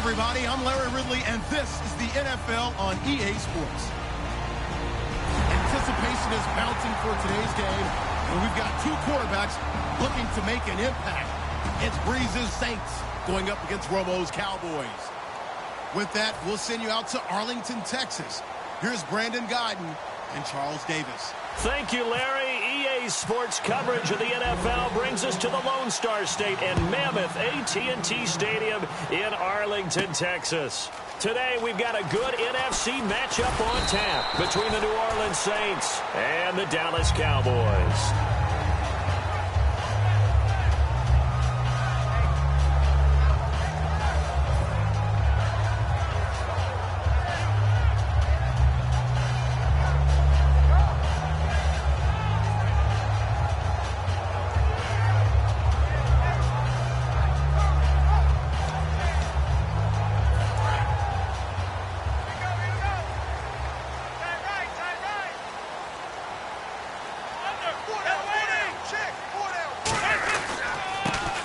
everybody. I'm Larry Ridley, and this is the NFL on EA Sports. Anticipation is mounting for today's game, and we've got two quarterbacks looking to make an impact. It's Breeze's Saints going up against Romo's Cowboys. With that, we'll send you out to Arlington, Texas. Here's Brandon Guyton and Charles Davis. Thank you, Larry. EA Sports coverage of the NFL brings us to the Lone Star State and Mammoth AT&T Stadium in Arlington, Texas. Today, we've got a good NFC matchup on tap between the New Orleans Saints and the Dallas Cowboys.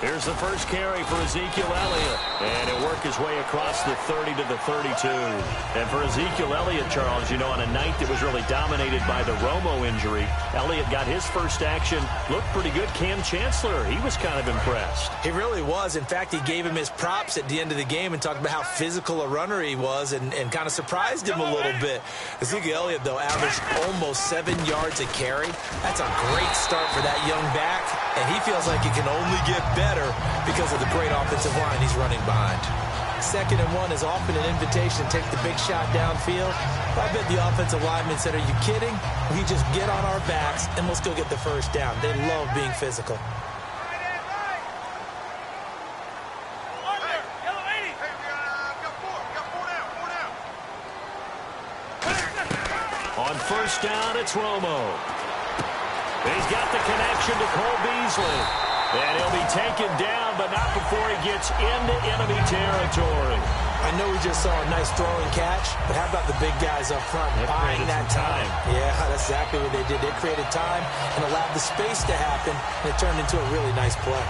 Here's the first carry for Ezekiel Elliott, and he'll work his way across the 30 to the 32. And for Ezekiel Elliott, Charles, you know, on a night that was really dominated by the Romo injury, Elliott got his first action, looked pretty good. Cam Chancellor, he was kind of impressed. He really was. In fact, he gave him his props at the end of the game and talked about how physical a runner he was and kind of surprised him a little bit. Ezekiel Elliott, though, averaged almost 7 yards a carry. That's a great start for that young back, and he feels like it can only get better because of the great offensive line he's running behind. 2nd and 1 is often an invitation to take the big shot downfield. I bet the offensive lineman said, "Are you kidding? We just get on our backs and let's go get the first down." They love being physical. On first down, it's Romo. He's got the connection to Cole Beasley. And he'll be taken down, but not before he gets into enemy territory. I know we just saw a nice throwing catch, but how about the big guys up front buying that time? Yeah, that's exactly what they did. They created time and allowed the space to happen, and it turned into a really nice play.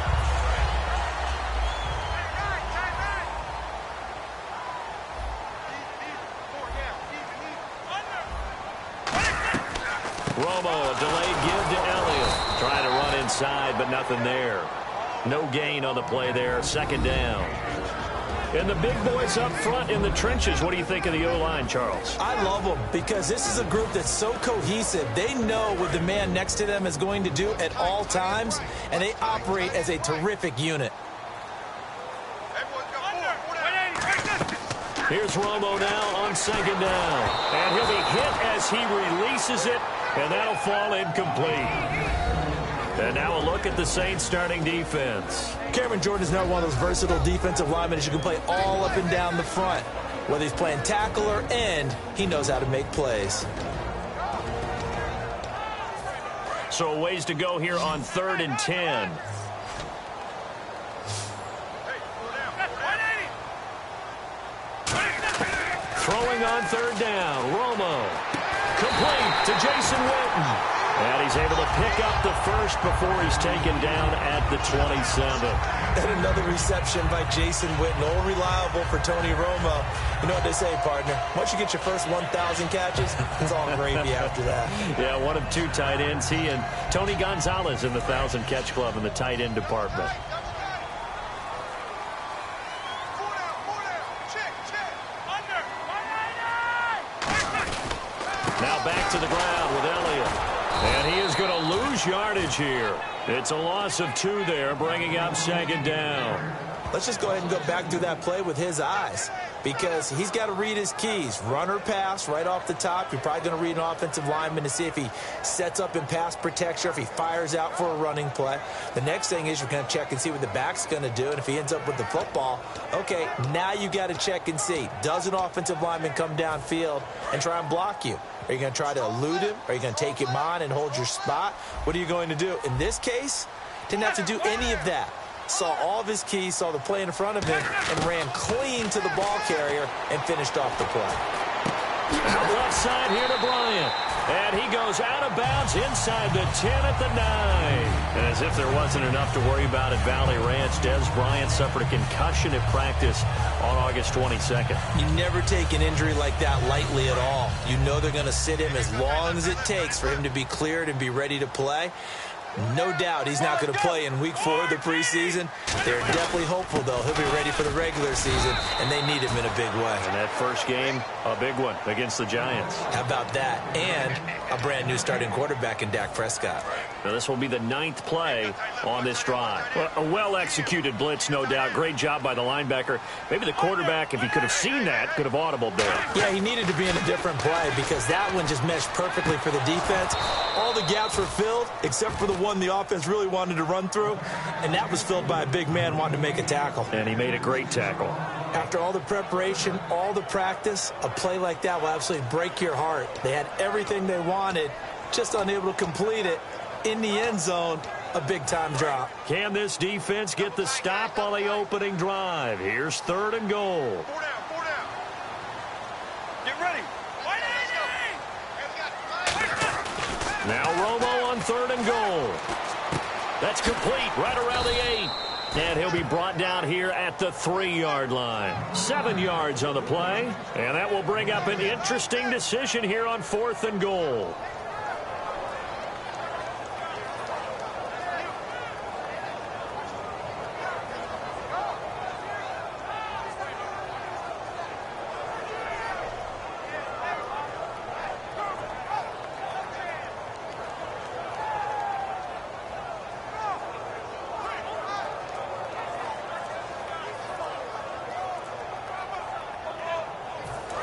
Romo, a delayed give to Elliott. Trying to run inside, but nothing there. No gain on the play there. 2nd down. And the big boys up front in the trenches. What do you think of the O-line, Charles? I love them because this is a group that's so cohesive. They know what the man next to them is going to do at all times, and they operate as a terrific unit. Here's Romo now on 2nd down. And he'll be hit as he releases it, and that'll fall incomplete. And now a look at the Saints starting defense. Cameron Jordan is now one of those versatile defensive linemen who can play all up and down the front. Whether he's playing tackle or end, he knows how to make plays. So a ways to go here on 3rd and 10. Throwing on 3rd down, Romo. Complete to Jason Witten. And he's able to pick up the first before he's taken down at the 27. And another reception by Jason Witten. All reliable for Tony Romo. You know what they say, partner. Once you get your first 1,000 catches, it's all gravy after that. Yeah, one of 2 tight ends. He and Tony Gonzalez in the 1,000-catch club in the tight end department. Now back to the ground with Elliott. And he is going to lose yardage here. It's a loss of 2 there, bringing up 2nd down. Let's just go ahead and go back through that play with his eyes, because he's got to read his keys. Run or pass right off the top. You're probably going to read an offensive lineman to see if he sets up in pass protection or if he fires out for a running play. The next thing is you're going to check and see what the back's going to do, and if he ends up with the football, okay, now you got to check and see. Does an offensive lineman come downfield and try and block you? Are you going to try to elude him? Are you going to take him on and hold your spot? What are you going to do? In this case, didn't have to do any of that. Saw all of his keys, saw the play in front of him, and ran clean to the ball carrier and finished off the play. Out left side here to Bryant. And he goes out of bounds inside the 10 at the 9. And as if there wasn't enough to worry about at Valley Ranch, Des Bryant suffered a concussion at practice on August 22nd. You never take an injury like that lightly at all. You know they're going to sit him as long as it takes for him to be cleared and be ready to play. No doubt he's not going to play in Week 4 of the preseason. They're definitely hopeful, though. He'll be ready for the regular season, and they need him in a big way. And that first game, a big one against the Giants. How about that? And a brand-new starting quarterback in Dak Prescott. Now, this will be the 9th play on this drive. Well, a well-executed blitz, no doubt. Great job by the linebacker. Maybe the quarterback, if he could have seen that, could have audibled there. Yeah, he needed to be in a different play because that one just meshed perfectly for the defense. All the gaps were filled except for the one the offense really wanted to run through, and that was filled by a big man wanting to make a tackle. And he made a great tackle. After all the preparation, all the practice, a play like that will absolutely break your heart. They had everything they wanted, just unable to complete it. In the end zone, a big-time drop. Can this defense get the stop on the opening drive? Here's 3rd and goal. 4 down, 4 down. Get ready. Now Romo on 3rd and goal. That's complete right around the 8. And he'll be brought down here at the 3-yard line. 7 yards on the play. And that will bring up an interesting decision here on 4th and goal.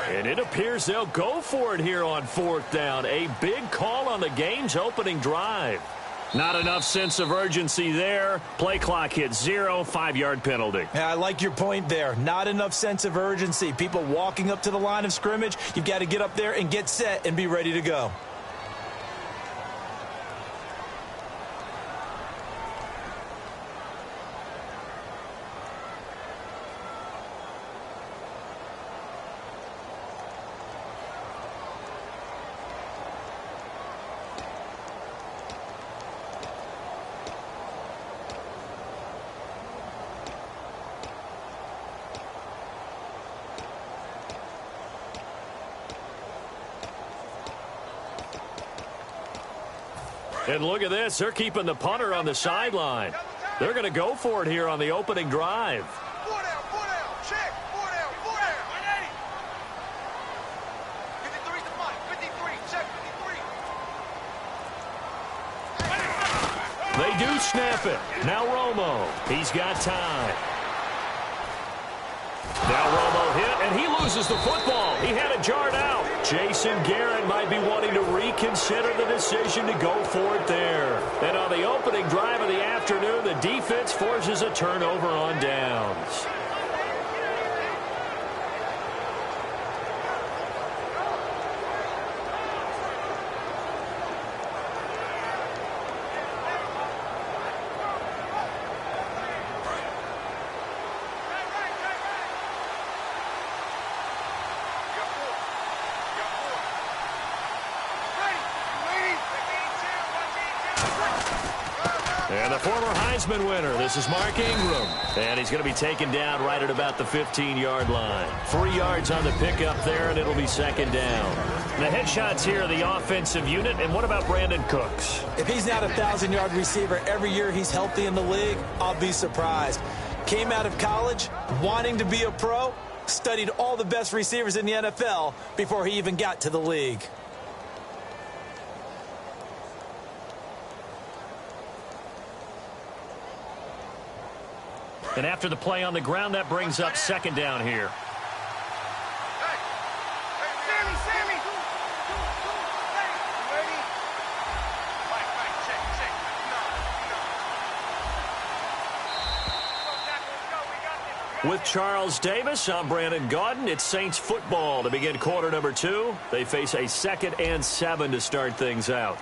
And it appears they'll go for it here on 4th down. A big call on the game's opening drive. Not enough sense of urgency there. Play clock hits 0, 5-yard penalty. Yeah, I like your point there. Not enough sense of urgency. People walking up to the line of scrimmage, you've got to get up there and get set and be ready to go. And look at this. They're keeping the punter on the sideline. They're going to go for it here on the opening drive. 4 down, check. 4 down, 4 down. 180. 53's the punt. 53, check 53. They do snap it. Now Romo. He's got time. Now Romo hit, and he loses the football. He had it jarred out. Jason Garrett might be wanting to reconsider the decision to go for it there. And on the opening drive of the afternoon, the defense forces a turnover on downs. And the former Heisman winner, this is Mark Ingram. And he's going to be taken down right at about the 15-yard line. 3 yards on the pickup there, and it'll be 2nd down. The headshots here are the offensive unit. And what about Brandon Cooks? If he's not a 1,000-yard receiver every year he's healthy in the league, I'll be surprised. Came out of college wanting to be a pro, studied all the best receivers in the NFL before he even got to the league. And after the play on the ground, that brings up 2nd down here. Sammy. Ready? Right, check. With Charles Davis, I'm Brandon Gaudin. It's Saints football to begin quarter number 2. They face a 2nd and 7 to start things out.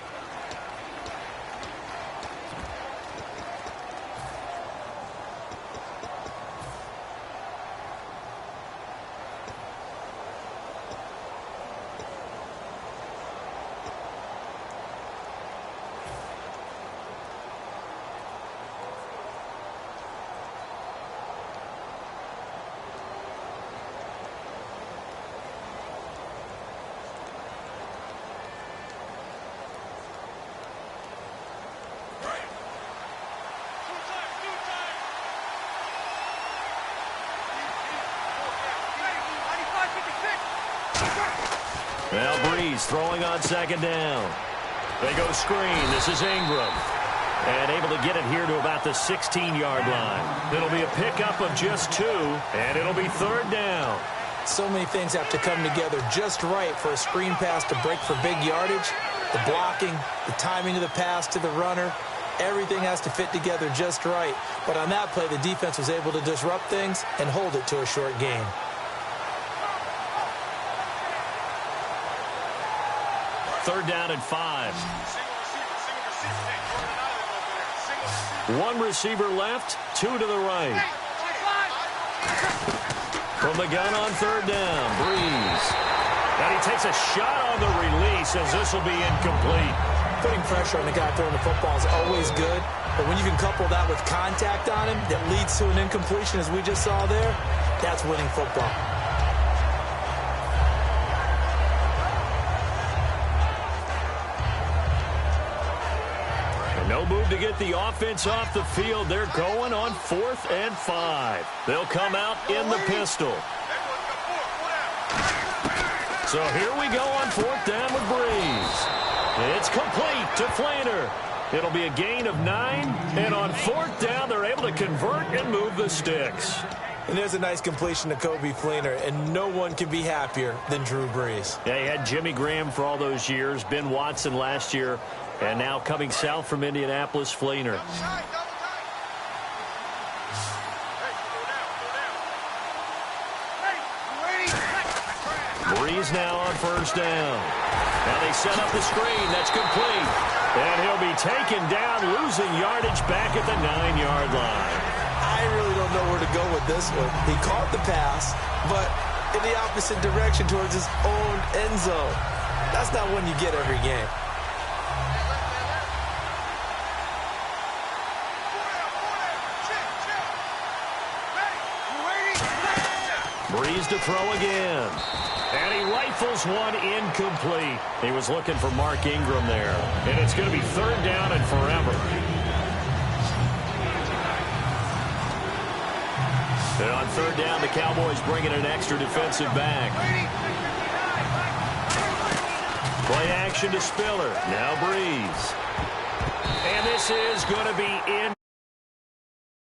Now Breeze throwing on second down. They go screen. This is Ingram. And able to get it here to about the 16-yard line. It'll be a pickup of just 2, and it'll be third down. So many things have to come together just right for a screen pass to break for big yardage. The blocking, the timing of the pass to the runner, everything has to fit together just right. But on that play, the defense was able to disrupt things and hold it to a short gain. Third down and 5. One receiver left, 2 to the right. From the gun on third down, Breeze. And he takes a shot on the release as this will be incomplete. Putting pressure on the guy throwing the football is always good, but when you can couple that with contact on him that leads to an incompletion, as we just saw there, that's winning football. No move to get the offense off the field. They're going on 4th and 5. They'll come out in the pistol. So here we go on 4th down with Breeze. It's complete to Flainer. It'll be a gain of 9. And on 4th down, they're able to convert and move the sticks. And there's a nice completion to Kobe Flainer, and no one can be happier than Drew Brees. Yeah, he had Jimmy Graham for all those years, Ben Watson last year, and now coming south from Indianapolis, Flainer. Breeze now on first down. Now they set up the screen. That's complete. And he'll be taken down, losing yardage back at the 9-yard line. I really don't know where to go with this one. He caught the pass, but in the opposite direction towards his own end zone. That's not one you get every game. Breeze to throw again. And he rifles one incomplete. He was looking for Mark Ingram there. And it's going to be third down and forever. And on third down, the Cowboys bring in an extra defensive back. Play action to Spiller. Now Breeze. And this is going to be